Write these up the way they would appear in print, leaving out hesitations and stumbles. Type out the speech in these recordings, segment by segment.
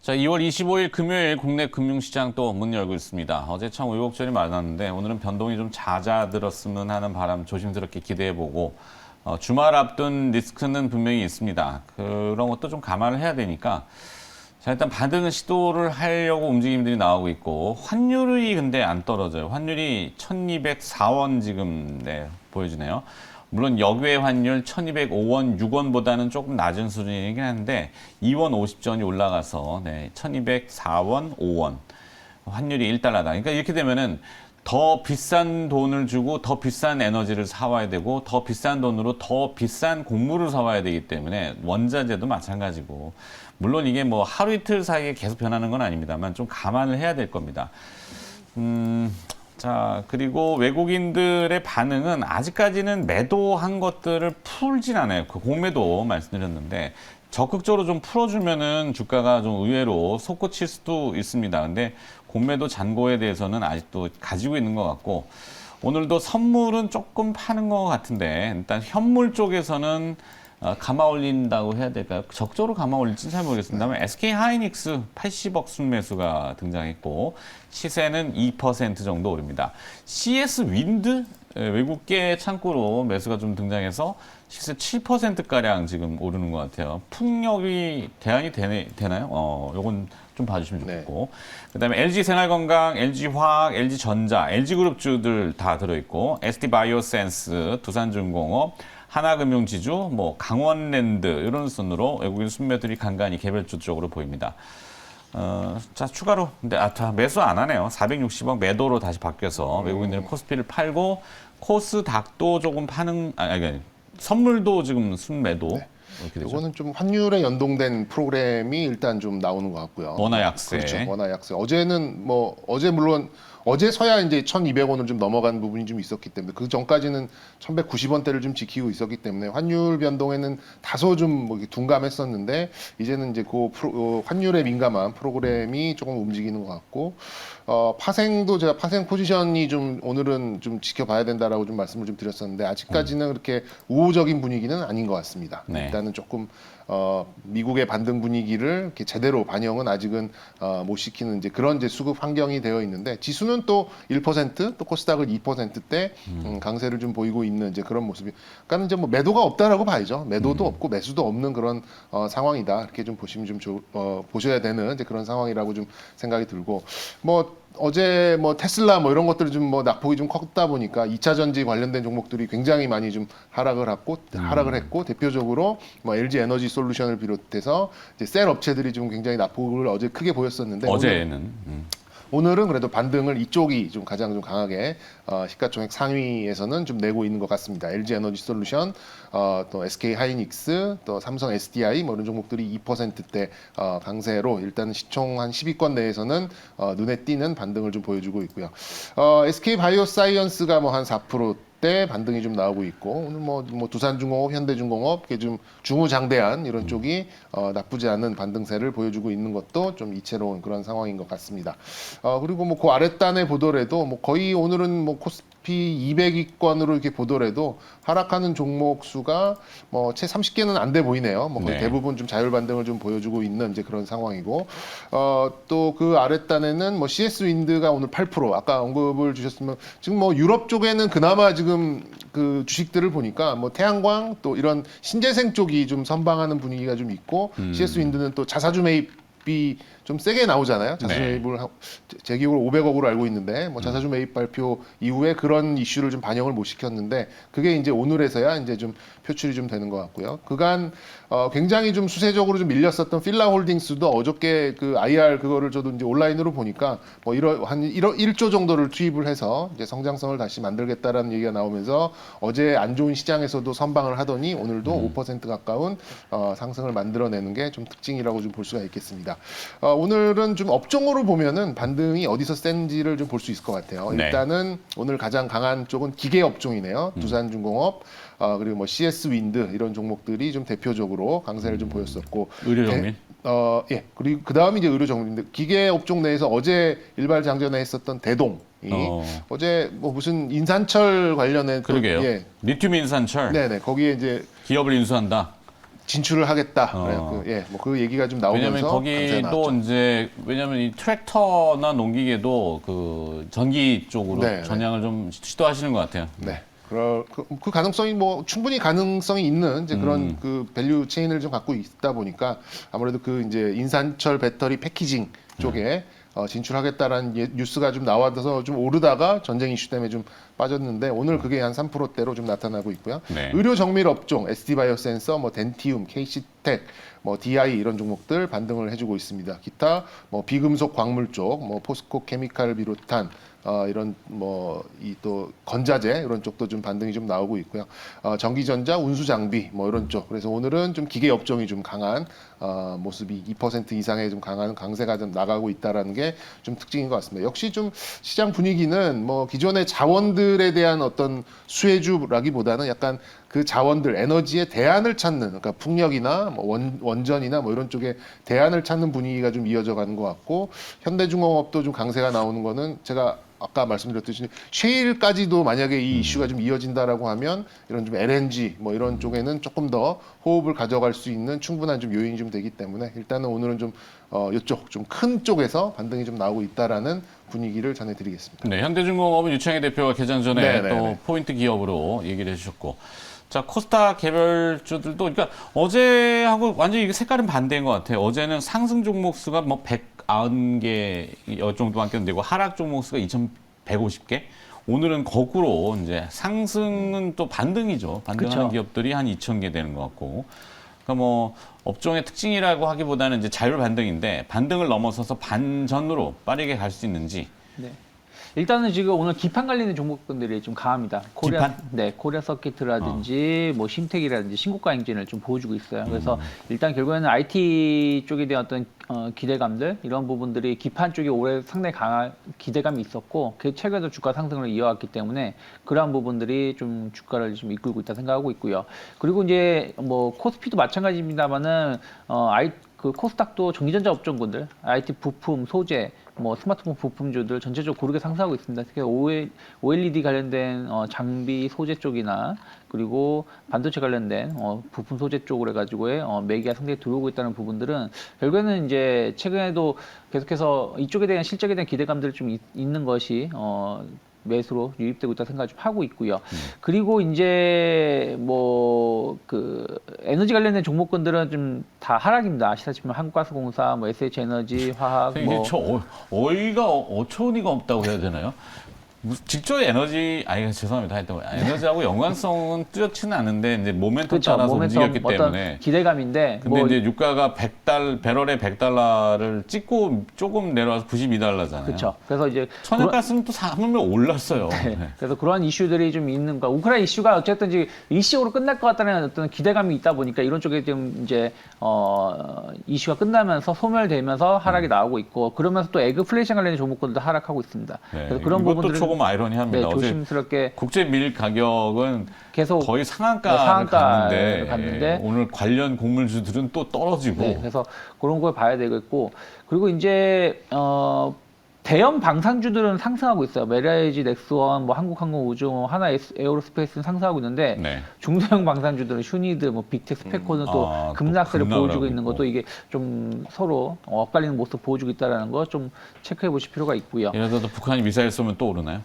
자, 2월 25일 금요일 국내 금융시장 또 문 열고 있습니다. 어제 참 의혹절이 많았는데 오늘은 변동이 좀 잦아들었으면 하는 바람 조심스럽게 기대해보고 주말 앞둔 리스크는 분명히 있습니다. 그런 것도 좀 감안을 해야 되니까 자, 일단 반등은 시도를 하려고 움직임들이 나오고 있고 환율이 근데 안 떨어져요. 환율이 1204원 지금 보여지네요. 물론 역외 환율 1205원, 6원보다는 조금 낮은 수준이긴 한데 2원 50전이 올라가서 1204원, 5원. 환율이 1달러다. 그러니까 이렇게 되면은 더 비싼 돈을 주고 더 비싼 에너지를 사와야 되고 더 비싼 돈으로 더 비싼 곡물을 사와야 되기 때문에 원자재도 마찬가지고 물론 이게 뭐 하루 이틀 사이에 계속 변하는 건 아닙니다만 좀 감안을 해야 될 겁니다. 자, 그리고 외국인들의 반응은 아직까지는 매도한 것들을 풀진 않아요. 그 공매도 말씀드렸는데 적극적으로 좀 풀어주면은 주가가 좀 의외로 솟구칠 수도 있습니다. 근데 공매도 잔고에 대해서는 아직도 가지고 있는 것 같고 오늘도 선물은 조금 파는 것 같은데 일단 현물 쪽에서는 감아 올린다고 해야 될까요? 적극적으로 감아 올릴지는 잘 모르겠습니다만 SK 하이닉스 80억 순매수가 등장했고 시세는 2% 정도 오릅니다. CS 윈드 외국계 창구로 매수가 좀 등장해서 시세 7%가량 지금 오르는 것 같아요. 풍력이 대안이 되나요? 요건 좀 봐주시면 좋겠고. 그다음에 LG생활건강, LG화학, LG전자, LG그룹주들 다 들어있고 SD바이오센스, 두산중공업, 하나금융지주, 뭐 강원랜드 이런 순으로 외국인 순매들이 간간히 개별주 쪽으로 보입니다. 자, 추가로 근데 매수 안 하네요. 460억 매도로 다시 바뀌어서 외국인들은 코스피를 팔고 코스닥도 조금 파는 아니 선물도 지금 순매도 이렇게 되죠. 이거는 좀 환율에 연동된 프로그램이 일단 좀 나오는 것 같고요. 원화 약세. 그렇죠. 원화 약세. 어제는 뭐 어제 물론 어제서야 이제 1,200원을 좀 넘어간 부분이 좀 있었기 때문에 그 전까지는 1,190원대를 좀 지키고 있었기 때문에 환율 변동에는 다소 좀 뭐 둔감했었는데 이제는 이제 환율에 민감한 프로그램이 조금 움직이는 것 같고 파생도 제가 파생 포지션이 좀 오늘은 좀 지켜봐야 된다라고 좀 말씀을 좀 드렸었는데 아직까지는 그렇게 우호적인 분위기는 아닌 것 같습니다. 네. 일단은 조금 미국의 반등 분위기를 이렇게 제대로 반영은 아직은 못 시키는 이제 그런 이제 수급 환경이 되어 있는데 지수는 또 1%, 또 코스닥은 2%대 강세를 좀 보이고 있는 이제 그런 모습이. 그러니까 이제 뭐 매도가 없다라고 봐야죠. 매도도 없고 매수도 없는 그런 상황이다. 이렇게 좀 보시면 좀 보셔야 되는 이제 그런 상황이라고 좀 생각이 들고 뭐. 어제 뭐 테슬라 뭐 이런 것들이 좀 뭐 낙폭이 좀 컸다 보니까 2차 전지 관련된 종목들이 굉장히 많이 좀 하락을 했고 대표적으로 뭐 LG 에너지 솔루션을 비롯해서 이제 셀 업체들이 좀 굉장히 낙폭을 어제 크게 보였었는데 어제는 오늘은 그래도 반등을 이쪽이 좀 가장 좀 강하게 시가총액 상위에서는 좀 내고 있는 것 같습니다. LG 에너지 솔루션, 또 SK 하이닉스, 또 삼성 SDI 뭐 이런 종목들이 2%대 강세로 일단 시총 한 10위권 내에서는 눈에 띄는 반등을 좀 보여주고 있고요. SK 바이오사이언스가 뭐 한 4%대 반등이 좀 나오고 있고 오늘 뭐 두산중공업, 현대중공업 이게 좀 중우장대한 이런 쪽이 나쁘지 않은 반등세를 보여주고 있는 것도 좀 이채로운 그런 상황인 것 같습니다. 그리고 뭐 그 아랫단에 보더라도 뭐 거의 오늘은 뭐 코스피 200위권으로 이렇게 보더라도 하락하는 종목 수가 뭐 채 30개는 안 돼 보이네요. 뭐 거의 대부분 좀 자율 반등을 좀 보여주고 있는 이제 그런 상황이고 또 그 아랫단에는 뭐 CS 윈드가 오늘 8% 아까 언급을 주셨으면 지금 뭐 유럽 쪽에는 그나마 지금 그 주식들을 보니까 뭐 태양광 또 이런 신재생 쪽이 좀 선방하는 분위기가 좀 있고 CS 윈드는 또 자사주 매입이 좀 세게 나오잖아요. 자사주 매입을 제 기억으로 500억으로 알고 있는데 뭐 자사주 매입 발표 이후에 그런 이슈를 좀 반영을 못 시켰는데 그게 이제 오늘에서야 이제 좀 표출이 좀 되는 것 같고요. 그간 굉장히 좀 수세적으로 좀 밀렸었던 필라홀딩스도 어저께 그 IR 그거를 저도 이제 온라인으로 보니까 뭐 한 1조 정도를 투입을 해서 이제 성장성을 다시 만들겠다라는 얘기가 나오면서 어제 안 좋은 시장에서도 선방을 하더니 오늘도 5% 가까운 상승을 만들어내는 게 좀 특징이라고 좀 볼 수가 있겠습니다. 오늘은 좀 업종으로 보면은 반등이 어디서 센지를 좀 볼 수 있을 것 같아요. 일단은 오늘 가장 강한 쪽은 기계 업종이네요. 두산중공업, 그리고 뭐 CS 윈드 이런 종목들이 좀 대표적으로 강세를 좀 보였었고. 의료정밀. 예. 그리고 그 다음이 이제 의료정밀인데 기계 업종 내에서 어제 일발장전에 했었던 대동. 어제 뭐 무슨 인산철 관련된 그러게요. 리튬 인산철. 네네. 거기에 이제 기업을 인수한다. 진출을 하겠다. 그 얘기가 좀 나오면서 왜냐면 강세가 거기도 나왔죠. 이제 왜냐면 이 트랙터나 농기계도 그 전기 쪽으로 네, 전향을 좀 시도하시는 것 같아요. 네. 그 가능성이 뭐 충분히 가능성이 있는 이제 그런 그 밸류 체인을 좀 갖고 있다 보니까 아무래도 그 이제 인산철 배터리 패키징 쪽에 진출하겠다라는 뉴스가 좀 나와서 좀 오르다가 전쟁 이슈 때문에 좀 빠졌는데 오늘 그게 한 3%대로 좀 나타나고 있고요. 네. 의료 정밀 업종, SD 바이오센서, 뭐 덴티움, KC텍, 뭐 DI 이런 종목들 반등을 해주고 있습니다. 기타 뭐 비금속 광물 쪽, 뭐 포스코 케미칼을 비롯한 이런 뭐 이 또 건자재 이런 쪽도 좀 반등이 좀 나오고 있고요. 전기전자, 운수 장비 뭐 이런 쪽. 그래서 오늘은 좀 기계 업종이 좀 강한 모습이 2% 이상의 좀 강한 강세가 좀 나가고 있다라는 게 좀 특징인 것 같습니다. 역시 좀 시장 분위기는 뭐 기존의 자원들에 대한 어떤 수혜주라기보다는 약간 그 자원들 에너지의 대안을 찾는 그러니까 풍력이나 뭐 원전이나 뭐 이런 쪽에 대안을 찾는 분위기가 좀 이어져 가는 것 같고 현대중공업도 좀 강세가 나오는 거는 제가 아까 말씀드렸듯이 셰일까지도 만약에 이 이슈가 좀 이어진다라고 하면 이런 좀 LNG 뭐 이런 쪽에는 조금 더 호흡을 가져갈 수 있는 충분한 좀 요인이 좀 되기 때문에 일단은 오늘은 좀 이쪽 좀 큰 쪽에서 반등이 좀 나오고 있다라는 분위기를 전해드리겠습니다. 네, 현대중공업은 유창희 대표가 개장 전에 네네네. 또 포인트 기업으로 얘기를 해주셨고, 자 코스닥 개별주들도 그러니까 어제하고 완전히 색깔은 반대인 것 같아요. 어제는 상승 종목 수가 뭐 190개 정도밖에 안 되고 하락 종목 수가 2,150개. 오늘은 거꾸로 이제 상승은 또 반등이죠. 반등하는 그쵸. 기업들이 한 2,000개 되는 것 같고. 그러니까 뭐 업종의 특징이라고 하기보다는 이제 자율 반등인데 반등을 넘어서서 반전으로 빠르게 갈 수 있는지. 네. 일단은 지금 오늘 기판 관련된 종목들이 좀 강합니다. 기판? 네, 코리아 서킷이라든지 뭐 심텍이라든지 신고가 행진을 좀 보여주고 있어요. 그래서 일단 결국에는 IT 쪽에 대한 어떤 기대감들 이런 부분들이 기판 쪽에 올해 상당히 강한 기대감이 있었고 그 최근에도 주가 상승을 이어왔기 때문에 그러한 부분들이 좀 주가를 좀 이끌고 있다 생각하고 있고요. 그리고 이제 뭐 코스피도 마찬가지입니다만은 그 코스닥도 전기전자 업종군들, IT 부품, 소재, 뭐 스마트폰 부품주들 전체적으로 고르게 상승하고 있습니다. 특히 OLED 관련된 장비 소재 쪽이나 그리고 반도체 관련된 부품 소재 쪽으로 해가지고의 매기가 상당히 들어오고 있다는 부분들은 결국에는 이제 최근에도 계속해서 이쪽에 대한 실적에 대한 기대감들이 좀 있는 것이 매수로 유입되고 있다 생각을 좀 하고 있고요. 그리고 이제 뭐 그 에너지 관련된 종목군들은 좀 다 하락입니다. 아시다시피 한국가스공사, 뭐 SH에너지, 화학, 이게 뭐 어이가 어처구니가 없다고 해야 되나요? 직접 에너지, 죄송합니다. 하여튼 에너지하고 연관성은 뚜렷치는 않은데 이제 모멘텀 그렇죠. 따라서 움직였기 어떤 때문에. 기대감인데 근데 이제 유가가 배럴에 100달러를 찍고 조금 내려와서 92달러잖아요. 그렇죠. 그래서 이제 천연가스는 또 사면 올랐어요. 네. 그래서 그러한 이슈들이 좀 있는 거. 우크라이나 이슈가 어쨌든 이제 일시적으로 끝날 것 같다는 어떤 기대감이 있다 보니까 이런 쪽에 좀 이제 이슈가 끝나면서 소멸되면서 하락이 나오고 있고 그러면서 또 에그플레이션 관련된 종목들도 하락하고 있습니다. 네. 그래서 그런 이것도 부분들은 조금 아이러니합니다. 네, 어제 조심스럽게 국제 밀 가격은 계속 거의 상한가를 상한가를 갔는데, 갔는데 오늘 관련 곡물주들은 또 떨어지고. 네, 그래서 그런 걸 봐야 되겠고 그리고 이제 대형 방산주들은 상승하고 있어요. 메리아이지, 넥스원, 뭐 한국항공우주, 뭐 하나 에어로스페이스는 상승하고 있는데 네. 중소형 방산주들은 슈니드, 뭐 빅텍, 스페코는 또 급락세를 급락을 보여주고 하고 있는 있고. 것도 이게 좀 서로 엇갈리는 모습 보여주고 있다는 거 좀 체크해 보실 필요가 있고요. 예를 들어서 북한이 미사일 쏘면 또 오르나요?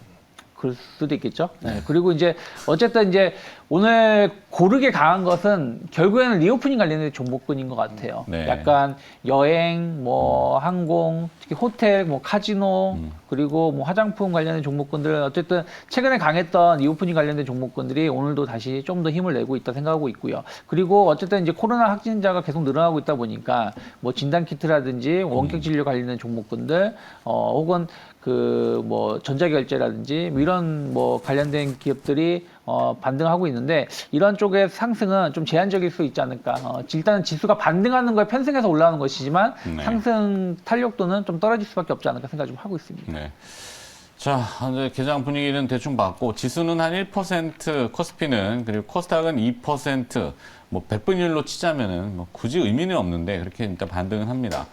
그럴 수도 있겠죠. 네. 그리고 이제 어쨌든 이제 오늘 고르게 강한 것은 결국에는 리오프닝 관련된 종목군인 것 같아요. 네. 약간 여행, 뭐 항공, 특히 호텔, 뭐 카지노, 그리고 뭐 화장품 관련된 종목군들 어쨌든 최근에 강했던 리오프닝 관련된 종목군들이 오늘도 다시 좀 더 힘을 내고 있다 생각하고 있고요. 그리고 어쨌든 이제 코로나 확진자가 계속 늘어나고 있다 보니까 뭐 진단 키트라든지 원격 진료 관련된 종목군들 혹은 그 뭐 전자결제라든지 뭐 이런 뭐 관련된 기업들이 반등하고 있는데 이런 쪽의 상승은 좀 제한적일 수 있지 않을까. 일단은 지수가 반등하는 거에 편승해서 올라가는 것이지만 네. 상승 탄력도는 좀 떨어질 수밖에 없지 않을까 생각 좀 하고 있습니다. 네. 자, 이제 개장 분위기는 대충 봤고 지수는 한 1%, 코스피는 그리고 코스닥은 2%, 뭐 100분율로 치자면은 뭐 굳이 의미는 없는데 그렇게 일단 반등은 합니다.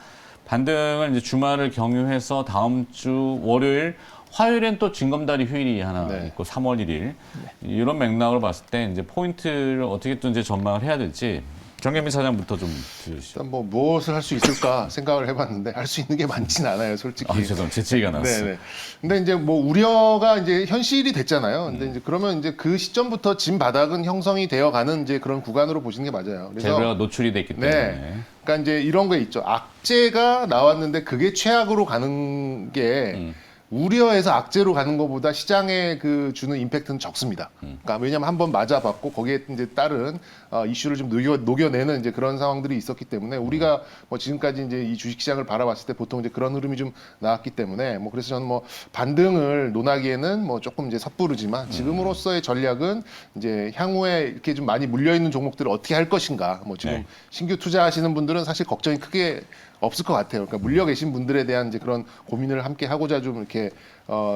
반등을 이제 주말을 경유해서 다음 주 월요일, 화요일엔 또 징검다리 휴일이 하나 네. 있고 3월 1일 이런 맥락을 봤을 때 이제 포인트를 어떻게 또 이제 전망을 해야 될지 정경민 차장부터 좀 들려주시죠. 일단 뭐 무엇을 할 수 있을까 생각을 해봤는데 할 수 있는 게 많진 않아요, 솔직히. 죄송합니다. 제 얘기가 나왔어요. 네네. 근데 이제 뭐 우려가 이제 현실이 됐잖아요. 근데 이제 그러면 이제 그 시점부터 진 바닥은 형성이 되어가는 이제 그런 구간으로 보시는 게 맞아요. 재료가 노출이 됐기 때문에. 네. 그러니까 이제 이런 게 있죠. 악재가 나왔는데 그게 최악으로 가는 게 우려해서 악재로 가는 것보다 시장에 그 주는 임팩트는 적습니다. 그러니까 왜냐하면 한번 맞아봤고 거기에 이제 따른 이슈를 좀 녹여내는 이제 그런 상황들이 있었기 때문에 우리가 뭐 지금까지 이제 이 주식시장을 바라봤을 때 보통 이제 그런 흐름이 좀 나왔기 때문에 뭐 그래서 저는 뭐 반등을 논하기에는 뭐 조금 이제 섣부르지만 지금으로서의 전략은 이제 향후에 이렇게 좀 많이 물려 있는 종목들을 어떻게 할 것인가. 뭐 지금 네. 신규 투자하시는 분들은 사실 걱정이 크게 없을 것 같아요. 그러니까 물려 계신 분들에 대한 이제 그런 고민을 함께 하고자 좀 이렇게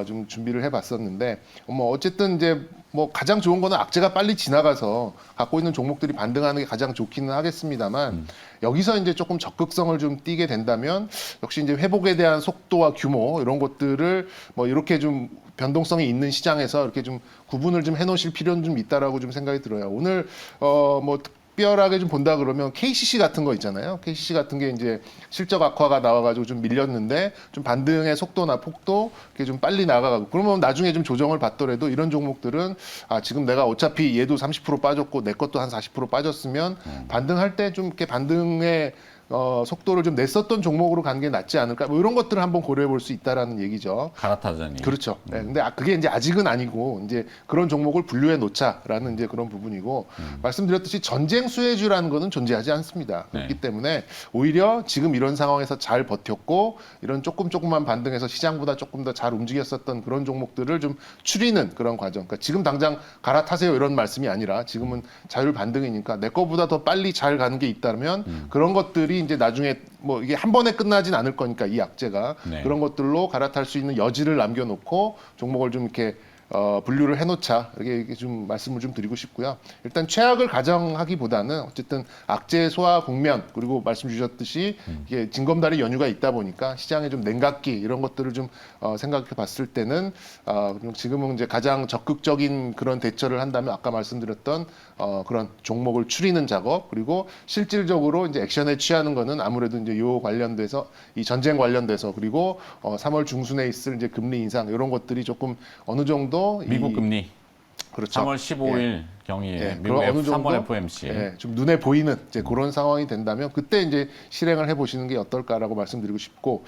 좀 준비를 해봤었는데 뭐 어쨌든 이제 뭐 가장 좋은 거는 악재가 빨리 지나가서 갖고 있는 종목들이 반등하는 게 가장 좋기는 하겠습니다만 여기서 이제 조금 적극성을 좀 띠게 된다면 역시 이제 회복에 대한 속도와 규모 이런 것들을 뭐 이렇게 좀 변동성이 있는 시장에서 이렇게 좀 구분을 좀 해놓으실 필요는 좀 있다라고 좀 생각이 들어요. 오늘 뭐 특별하게 좀 본다 그러면 KCC 같은 거 있잖아요. KCC 같은 게 이제 실적 악화가 나와가지고 좀 밀렸는데 좀 반등의 속도나 폭도 이렇게 좀 빨리 나가고 그러면 나중에 좀 조정을 받더라도 이런 종목들은 지금 내가 어차피 얘도 30% 빠졌고 내 것도 한 40% 빠졌으면 반등할 때 좀 이렇게 반등의 속도를 좀 냈었던 종목으로 가는 게 낫지 않을까? 뭐 이런 것들을 한번 고려해 볼 수 있다라는 얘기죠. 갈아타자니. 그렇죠. 네, 근데 그게 이제 아직은 아니고 이제 그런 종목을 분류해 놓자라는 이제 그런 부분이고 말씀드렸듯이 전쟁 수혜주라는 거는 존재하지 않습니다. 그렇기 네. 때문에 오히려 지금 이런 상황에서 잘 버텼고 이런 조금만 반등해서 시장보다 조금 더 잘 움직였었던 그런 종목들을 좀 추리는 그런 과정. 그러니까 지금 당장 갈아타세요 이런 말씀이 아니라 지금은 자율 반등이니까 내 거보다 더 빨리 잘 가는 게 있다면 그런 것들이 이제 나중에 뭐 이게 한 번에 끝나진 않을 거니까 이 악재가 네. 그런 것들로 갈아탈 수 있는 여지를 남겨놓고 종목을 좀 이렇게 분류를 해놓자 이렇게 좀 말씀을 좀 드리고 싶고요. 일단 최악을 가정하기보다는 어쨌든 악재 소화 국면 그리고 말씀 주셨듯이 이게 징검다리 연휴가 있다 보니까 시장에 좀 냉각기 이런 것들을 좀 생각해봤을 때는 지금은 이제 가장 적극적인 그런 대처를 한다면 아까 말씀드렸던 그런 종목을 추리는 작업 그리고 실질적으로 이제 액션에 취하는 거는 아무래도 이제 요 관련돼서 이 전쟁 관련돼서 그리고 3월 중순에 있을 이제 금리 인상 이런 것들이 조금 어느 정도 미국 금리 그렇죠. 3월 15일 경위에 미국 그런 어느 3번 정도 FOMC. 좀 눈에 보이는 이제 그런 상황이 된다면 그때 이제 실행을 해보시는 게 어떨까라고 말씀드리고 싶고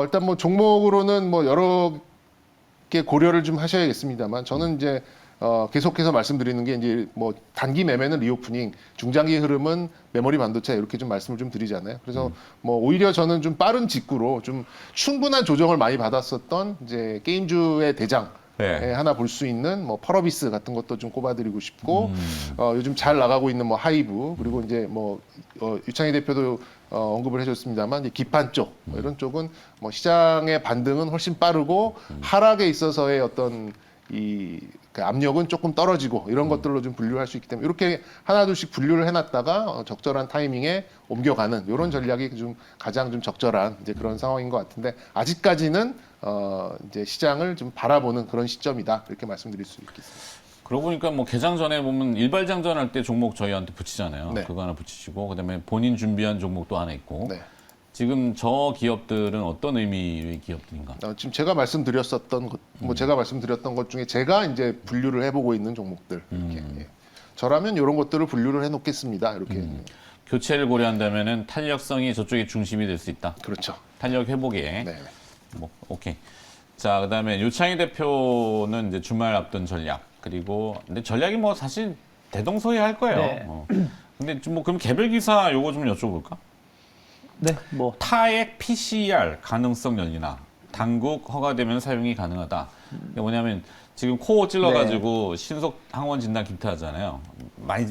일단 뭐 종목으로는 뭐 여러 개 고려를 좀 하셔야겠습니다만 저는 이제 계속해서 말씀드리는 게 이제 뭐 단기 매매는 리오프닝, 중장기 흐름은 메모리 반도체 이렇게 좀 말씀을 좀 드리잖아요. 그래서 뭐 오히려 저는 좀 빠른 직구로 좀 충분한 조정을 많이 받았었던 이제 게임주의 대장. 네. 하나 볼 수 있는 뭐 펄어비스 같은 것도 좀 꼽아드리고 싶고 요즘 잘 나가고 있는 뭐 하이브 그리고 이제 뭐 유창희 대표도 언급을 해줬습니다만 이제 기판 쪽 이런 쪽은 뭐 시장의 반등은 훨씬 빠르고 하락에 있어서의 어떤 그 압력은 조금 떨어지고 이런 것들로 좀 분류할 수 있기 때문에 이렇게 하나둘씩 분류를 해놨다가 적절한 타이밍에 옮겨가는 이런 전략이 좀 가장 좀 적절한 이제 그런 상황인 것 같은데 아직까지는 이제 시장을 좀 바라보는 그런 시점이다 이렇게 말씀드릴 수 있겠습니다. 그러고 보니까 뭐 개장 전에 보면 일발장전 할 때 종목 저희한테 붙이잖아요. 네. 그거 하나 붙이시고 그다음에 본인 준비한 종목도 하나 있고. 네. 지금 저 기업들은 어떤 의미의 기업들인가? 지금 제가 말씀드렸었던 것, 뭐 제가 말씀드렸던 것 중에 제가 이제 분류를 해보고 있는 종목들 이렇게 저라면 이런 것들을 분류를 해놓겠습니다. 이렇게 교체를 고려한다면은 탄력성이 저쪽에 중심이 될 수 있다. 그렇죠. 탄력 회복에. 네. 뭐 오케이. 자, 그다음에 유창희 대표는 이제 주말 앞둔 전략. 그리고 근데 전략이 뭐 사실 대동소이할 거예요. 네. 근데 좀 뭐 그럼 개별 기사 요거 좀 여쭤볼까? 네, 뭐 타액 PCR 가능성 열리나 당국 허가되면 사용이 가능하다. 이게 뭐냐면 지금 코 찔러가지고 신속 항원 진단 키트 하잖아요.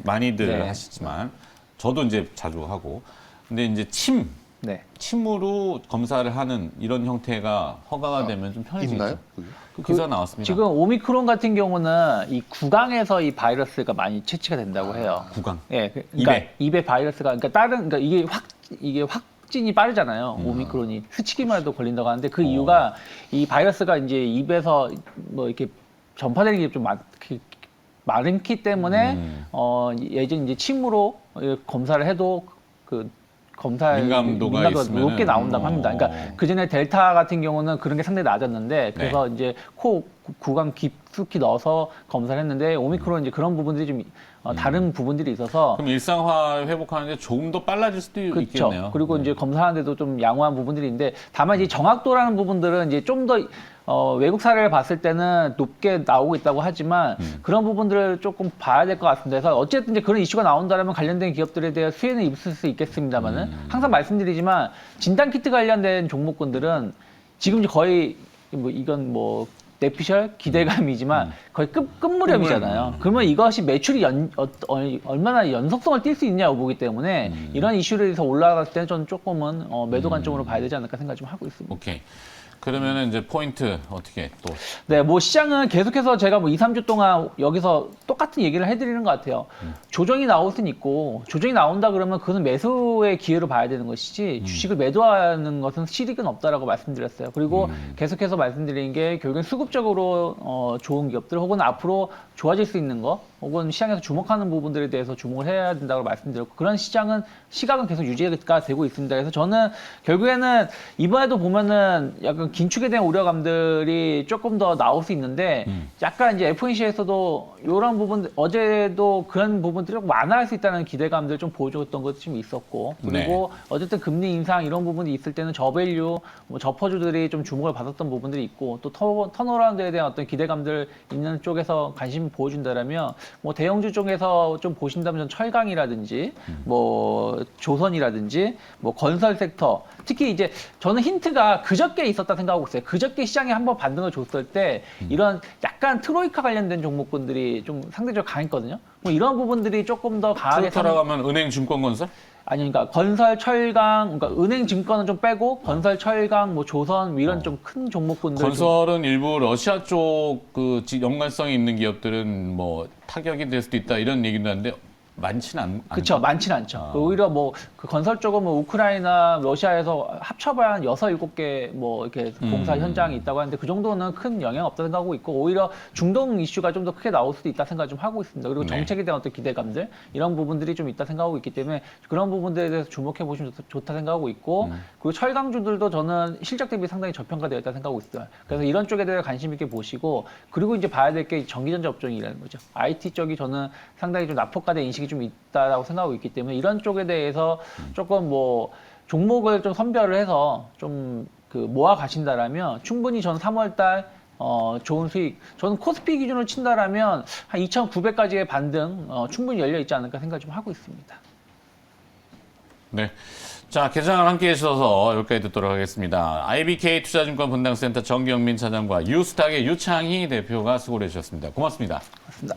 많이들 네. 하시지만 저도 이제 자주 하고. 근데 이제 네. 침으로 검사를 하는 이런 형태가 허가가 되면 좀 편해지겠죠. 있나요? 그게? 그 기사 나왔습니다. 지금 오미크론 같은 경우는 이 구강에서 이 바이러스가 많이 채취가 된다고 해요. 구강. 예, 그러니까 입에 바이러스가 그러니까 이게 확진이 빠르잖아요. 오미크론이 스치기만 해도 걸린다고 하는데 그 이유가 이 바이러스가 이제 입에서 뭐 이렇게 전파되는 게 좀 많기 때문에 예전 이제 침으로 검사를 해도 그 검사 민감도가 있으면은, 높게 나온다고 합니다. 그러니까 그 전에 델타 같은 경우는 그런 게 상당히 낮았는데 그래서 이제 코 구강 깊숙이 넣어서 검사를 했는데 오미크론 이제 그런 부분들이 좀 다른 부분들이 있어서 그럼 일상화 회복하는데 조금 더 빨라질 수도 있겠네요. 그리고 이제 검사하는데도 좀 양호한 부분들이 있는데 다만 이제 정확도라는 부분들은 이제 좀 더 외국 사례를 봤을 때는 높게 나오고 있다고 하지만 그런 부분들을 조금 봐야 될 것 같습니다. 그래서 어쨌든 이제 그런 이슈가 나온다면 관련된 기업들에 대해 수혜는 있을 수 있겠습니다만은 항상 말씀드리지만 진단키트 관련된 종목군들은 지금 이제 거의 뭐 이건 뭐 내피셜 기대감이지만 거의 끝무렵이잖아요. 그러면 이것이 매출이 얼마나 연속성을 띌 수 있냐고 보기 때문에 이런 이슈에 대해서 올라갔을 때는 저는 조금은 매도 관점으로 봐야 되지 않을까 생각 좀 하고 있습니다. 오케이. 그러면은 이제 포인트 어떻게 또? 네, 뭐 시장은 계속해서 제가 뭐 2, 3주 동안 여기서 똑같은 얘기를 해드리는 것 같아요. 조정이 나올 수는 있고 조정이 나온다 그러면 그것은 매수의 기회로 봐야 되는 것이지 주식을 매도하는 것은 실익은 없다라고 말씀드렸어요. 그리고 계속해서 말씀드린 게 결국엔 수급적으로 좋은 기업들 혹은 앞으로 좋아질 수 있는 거 혹은 시장에서 주목하는 부분들에 대해서 주목을 해야 된다고 말씀드렸고 그런 시각은 계속 유지가 되고 있습니다. 그래서 저는 결국에는 이번에도 보면은 약간 긴축에 대한 우려감들이 조금 더 나올 수 있는데 약간 이제 FOMC에서도 이런 부분 어제도 그런 부분들이 좀 완화할 수 있다는 기대감들 좀 보여줬던 것도 좀 있었고 그리고 어쨌든 금리 인상 이런 부분이 있을 때는 저밸류 뭐 저퍼주들이 좀 주목을 받았던 부분들이 있고 또 턴어라운드에 대한 어떤 기대감들 있는 쪽에서 관심 보여준다라면 뭐 대형주 쪽에서 좀 보신다면 전 철강이라든지 뭐 조선이라든지 뭐 건설 섹터 특히 이제 저는 힌트가 그저께 있었다 생각하고 있어요. 그저께 시장에 한번 반등을 줬을 때 이런 약간 트로이카 관련된 종목군들이 좀 상대적으로 강했거든요. 뭐 이런 부분들이 조금 더 강하게 트로이카라고 하면 은행, 증권, 건설? 아니 그러니까 건설, 철강, 그러니까 은행, 증권은 좀 빼고 건설, 철강, 뭐 조선 뭐 이런 좀 큰 종목군들 건설은 일부 러시아 쪽 그 연관성이 있는 기업들은 뭐 타격이 될 수도 있다 이런 얘기도 하는데 많지는 않죠. 그렇죠. 많지는 않죠. 오히려 뭐 그 건설 쪽은 뭐 우크라이나, 러시아에서 합쳐봐야 한 6, 7개 뭐 이렇게 공사 현장이 있다고 하는데 그 정도는 큰 영향 없다 생각하고 있고 오히려 중동 이슈가 좀 더 크게 나올 수도 있다 생각 좀 하고 있습니다. 그리고 정책에 대한 어떤 기대감들 이런 부분들이 좀 있다 생각하고 있기 때문에 그런 부분들에 대해서 주목해 보시면 좋다 생각하고 있고 그리고 철강주들도 저는 실적 대비 상당히 저평가되어 있다 생각하고 있어요. 그래서 이런 쪽에 대해 관심 있게 보시고 그리고 이제 봐야 될 게 전기전자 업종이라는 거죠. IT 쪽이 저는 상당히 좀 낙폭과대 인식이 좀 있다라고 생각하고 있기 때문에 이런 쪽에 대해서 조금 뭐 종목을 좀 선별을 해서 좀 그 모아 가신다라면 충분히 전 3월달 좋은 수익. 저는 코스피 기준으로 친다라면 한 2,900까지의 반등 충분히 열려 있지 않을까 생각 좀 하고 있습니다. 네. 자, 개장을 함께 해주셔서 여기까지 듣도록 하겠습니다. IBK 투자증권 분당센터 정경민 차장과 유스탁의 유창희 대표가 수고를 해주셨습니다. 고맙습니다. 고맙습니다.